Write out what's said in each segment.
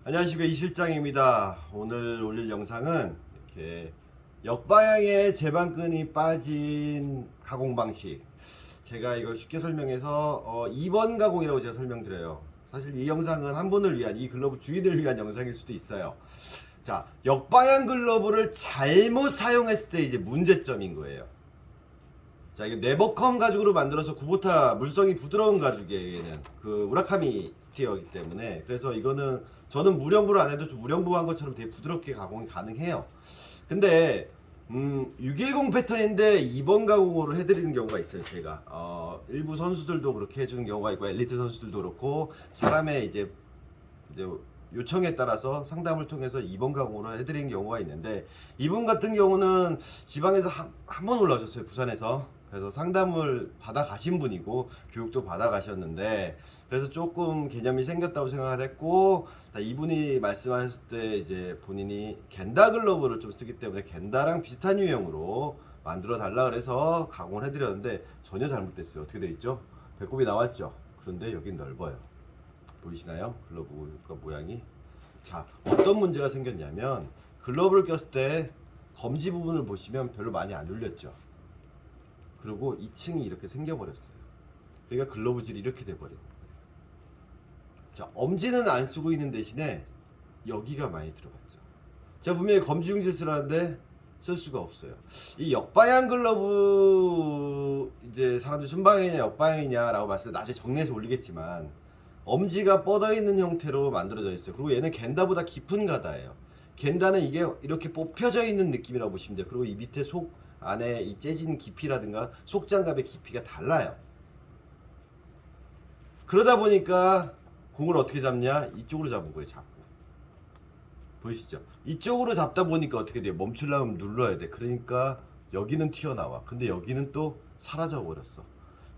안녕하십니까, 이 실장입니다. 오늘 올릴 영상은 이렇게 역방향에 제방끈이 빠진 가공 방식, 제가 이걸 쉽게 설명해서 2번 가공이라고 제가 설명드려요. 사실 이 영상은 한 분을 위한, 이 글러브 주인을 위한 영상일 수도 있어요. 자, 역방향 글러브를 잘못 사용했을 때 이제 문제점인 거예요. 자, 이게 네버컴 가죽으로 만들어서 구보타 물성이 부드러운 가죽이에요. 얘는 그 우라카미 스티어이기 때문에. 그래서 이거는 저는 무렴부를 안 해도 좀 무렴부한 것처럼 되게 부드럽게 가공이 가능해요. 근데 610 패턴인데 2번 가공으로 해드리는 경우가 있어요. 제가 일부 선수들도 그렇게 해주는 경우가 있고, 엘리트 선수들도 그렇고, 사람의 이제 요청에 따라서 상담을 통해서 2번 가공으로 해드리는 경우가 있는데, 이분 같은 경우는 지방에서 한 번 올라오셨어요, 부산에서. 그래서 상담을 받아 가신 분이고 교육도 받아 가셨는데, 그래서 조금 개념이 생겼다고 생각을 했고, 이분이 말씀하셨을 때 이제 본인이 겐다 글러브를 좀 쓰기 때문에 겐다랑 비슷한 유형으로 만들어 달라 그래서 가공을 해드렸는데 전혀 잘못됐어요. 어떻게 돼 있죠? 배꼽이 나왔죠. 그런데 여긴 넓어요. 보이시나요? 글러브 모양이. 자, 어떤 문제가 생겼냐면, 글러브를 꼈을 때 검지 부분을 보시면 별로 많이 안 울렸죠. 그리고 2층이 이렇게 생겨버렸어요. 그러니까 글러브질이 이렇게 돼버린 거예요. 자, 엄지는 안 쓰고 있는 대신에 여기가 많이 들어갔죠. 제가 분명히 검지용지 쓰라는데 쓸 수가 없어요. 이 역방향 글러브, 이제 사람들이 순방향이냐 역방향이냐 라고 봤을 때 나중에 정리해서 올리겠지만, 엄지가 뻗어 있는 형태로 만들어져 있어요. 그리고 얘는 겐다보다 깊은 가다예요. 겐다는 이게 이렇게 뽑혀져 있는 느낌이라고 보시면 돼요. 그리고 이 밑에 속 안에 이 재진 깊이라든가 속장갑의 깊이가 달라요. 그러다 보니까 공을 어떻게 잡냐? 이쪽으로 잡은 거예요, 자꾸. 보이시죠? 이쪽으로 잡다 보니까 어떻게 돼요? 멈추려면 눌러야 돼. 그러니까 여기는 튀어나와. 근데 여기는 또 사라져 버렸어.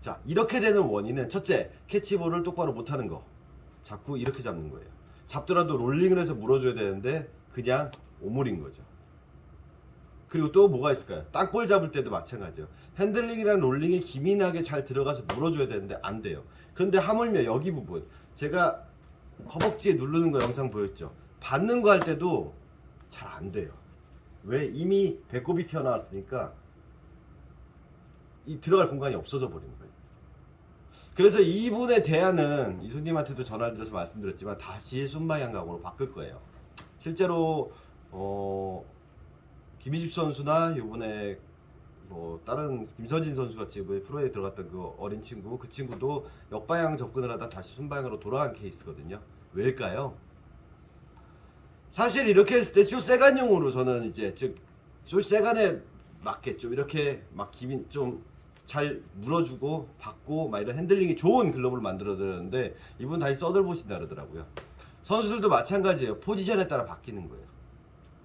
자, 이렇게 되는 원인은 첫째, 캐치볼을 똑바로 못하는 거. 자꾸 이렇게 잡는 거예요. 잡더라도 롤링을 해서 물어줘야 되는데 그냥 오물인 거죠. 그리고 또 뭐가 있을까요? 땅볼 잡을 때도 마찬가지예요. 핸들링이랑 롤링이 기민하게 잘 들어가서 물어줘야 되는데 안 돼요. 그런데 하물며 여기 부분, 제가 허벅지에 누르는 거 영상 보였죠? 받는 거 할 때도 잘 안 돼요. 왜? 이미 배꼽이 튀어나왔으니까 이 들어갈 공간이 없어져 버리는 거예요. 그래서 이분의 대안은, 이 손님한테도 전화를 드려서 말씀드렸지만, 다시 순방향 가공으로 바꿀 거예요. 실제로 김희집 선수나 요번에 뭐 다른 김서진 선수 같이 이번에 프로에 들어갔던 그 어린 친구, 그 친구도 역방향 접근을 하다 다시 순방향으로 돌아간 케이스거든요. 왜일까요? 사실 이렇게 했을 때 쇼세간용으로 저는 이제, 즉 쇼세간에 맞게 좀 이렇게 막 기민 좀 잘 물어주고 받고 막 이런 핸들링이 좋은 글러브를 만들어 드렸는데, 이분 다시 써들보신다 그러더라고요. 선수들도 마찬가지예요. 포지션에 따라 바뀌는 거예요.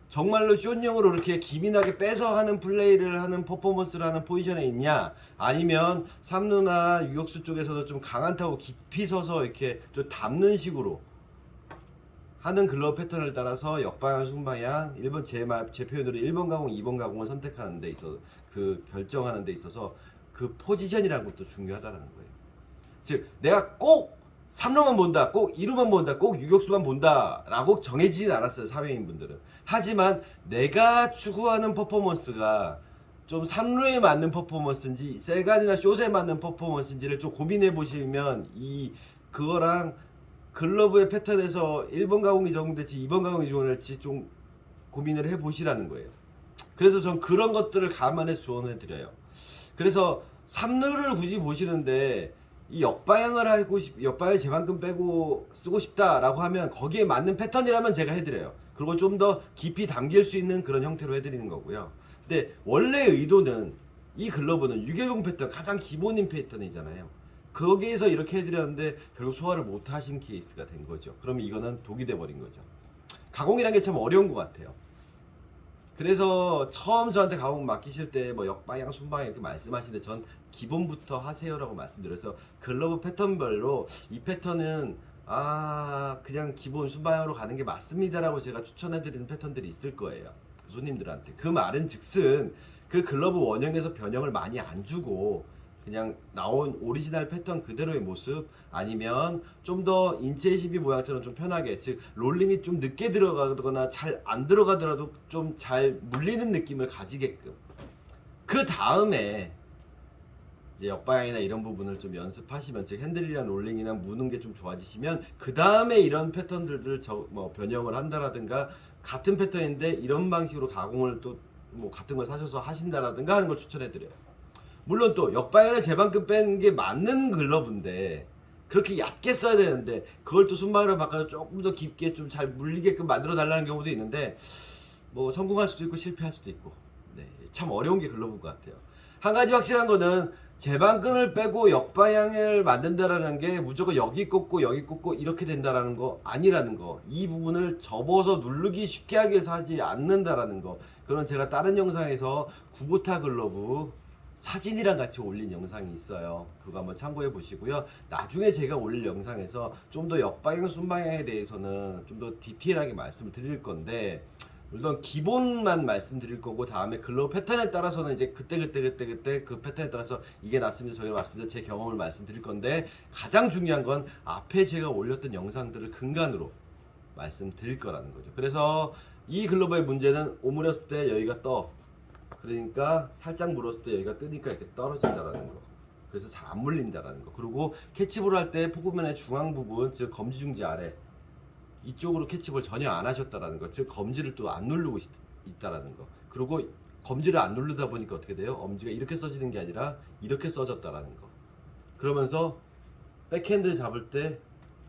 정말로 숏용으로 이렇게 기민하게 빼서 하는 플레이를 하는, 퍼포먼스를 하는 포지션에 있냐, 아니면 삼루나 유격수 쪽에서도 좀 강한 타고 깊이 서서 이렇게 좀 담는 식으로 하는 글러브 패턴을 따라서 역방향, 순방향, 1번 제 표현으로 1번 가공, 2번 가공을 선택하는 데 있어서, 그 결정하는 데 있어서 그 포지션이라는 것도 중요하다는 거예요. 즉 내가 꼭 3루만 본다, 꼭 2루만 본다, 꼭 유격수만 본다 라고 정해지진 않았어요, 사회인 분들은. 하지만 내가 추구하는 퍼포먼스가 좀 3루에 맞는 퍼포먼스인지 세간이나 숏에 맞는 퍼포먼스인지를 좀 고민해 보시면, 그거랑 글러브의 패턴에서 1번 가공이 적용될지 2번 가공이 적용될지 좀 고민을 해 보시라는 거예요. 그래서 전 그런 것들을 감안해서 조언해 드려요. 그래서 3루를 굳이 보시는데 이 역방향을 하고 역방향 제만큼 빼고 쓰고 싶다라고 하면 거기에 맞는 패턴이라면 제가 해드려요. 그리고 좀 더 깊이 담길 수 있는 그런 형태로 해드리는 거고요. 근데 원래 의도는, 이 글러브는 유격용 패턴, 가장 기본인 패턴이잖아요. 거기에서 이렇게 해드렸는데 결국 소화를 못 하신 케이스가 된 거죠. 그러면 이거는 독이 돼 버린 거죠. 가공이란 게 참 어려운 것 같아요. 그래서 처음 저한테 가공 맡기실 때 뭐 역방향, 순방향 이렇게 말씀하시는데, 전 기본부터 하세요라고 말씀드려서 글러브 패턴별로 이 패턴은 그냥 기본 순방향으로 가는 게 맞습니다라고 제가 추천해드리는 패턴들이 있을 거예요, 손님들한테. 그 말은 즉슨 그 글러브 원형에서 변형을 많이 안 주고 그냥 나온 오리지널 패턴 그대로의 모습, 아니면 좀 더 인체 12 모양처럼 좀 편하게, 즉 롤링이 좀 늦게 들어가거나 잘 안 들어가더라도 좀 잘 물리는 느낌을 가지게끔, 그 다음에 이제 역방향이나 이런 부분을 좀 연습하시면, 즉 핸들이랑 롤링이나 무는 게 좀 좋아지시면, 그 다음에 이런 패턴들을 뭐 변형을 한다라든가, 같은 패턴인데 이런 방식으로 가공을 또 뭐 같은 걸 사셔서 하신다라든가 하는 걸 추천해드려요. 물론 또 역방향에 제방금 뺀 게 맞는 글러브인데 그렇게 얕게 써야 되는데 그걸 또 순방으로 바꿔서 조금 더 깊게 좀 잘 물리게끔 만들어 달라는 경우도 있는데, 뭐 성공할 수도 있고 실패할 수도 있고, 네, 참 어려운 게 글러브인 것 같아요. 한 가지 확실한 거는 제방끈을 빼고 역방향을 만든다라는 게 무조건 여기 꽂고 여기 꽂고 이렇게 된다라는 거 아니라는 거, 이 부분을 접어서 누르기 쉽게 하기 위해서 하지 않는다라는 거, 그런 제가 다른 영상에서 구보타 글러브 사진이랑 같이 올린 영상이 있어요. 그거 한번 참고해 보시고요. 나중에 제가 올릴 영상에서 좀 더 역방향, 순방향에 대해서는 좀 더 디테일하게 말씀을 드릴 건데, 물론 기본만 말씀드릴 거고, 다음에 글러브 패턴에 따라서는 이제 그때 그 패턴에 따라서 이게 낫습니다, 저게 맞습니다, 제 경험을 말씀드릴 건데, 가장 중요한 건 앞에 제가 올렸던 영상들을 근간으로 말씀드릴 거라는 거죠. 그래서 이 글러브의 문제는 오므렸을 때 여기가 떠, 그러니까 살짝 물었을 때 여기가 뜨니까 이렇게 떨어진다라는 거, 그래서 잘 안 물린다라는 거. 그리고 캐치볼 할 때 포구면의 중앙 부분, 즉 검지중지 아래 이쪽으로 캐치볼 전혀 안 하셨다라는 거, 즉 검지를 또 안 누르고 있다라는 거. 그리고 검지를 안 누르다 보니까 어떻게 돼요? 엄지가 이렇게 써지는 게 아니라 이렇게 써졌다라는 거. 그러면서 백핸드 잡을 때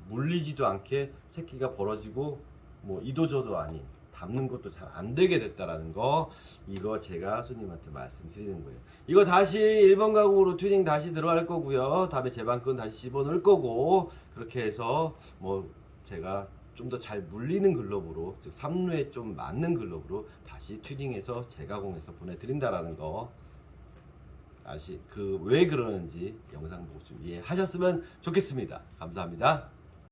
물리지도 않게 새끼가 벌어지고, 뭐 이도저도 아닌, 담는 것도 잘 안 되게 됐다라는 거, 이거 제가 손님한테 말씀드리는 거예요. 이거 다시 1번 가공으로 튜닝 다시 들어갈 거고요. 다음에 제방끈 다시 집어넣을 거고, 그렇게 해서 뭐 제가 좀 더 잘 물리는 글러브로, 즉 3루에 좀 맞는 글러브로 다시 튜닝해서 재가공해서 보내드린다라는 거, 그 왜 그러는지 영상 보고 좀 이해하셨으면 좋겠습니다. 감사합니다.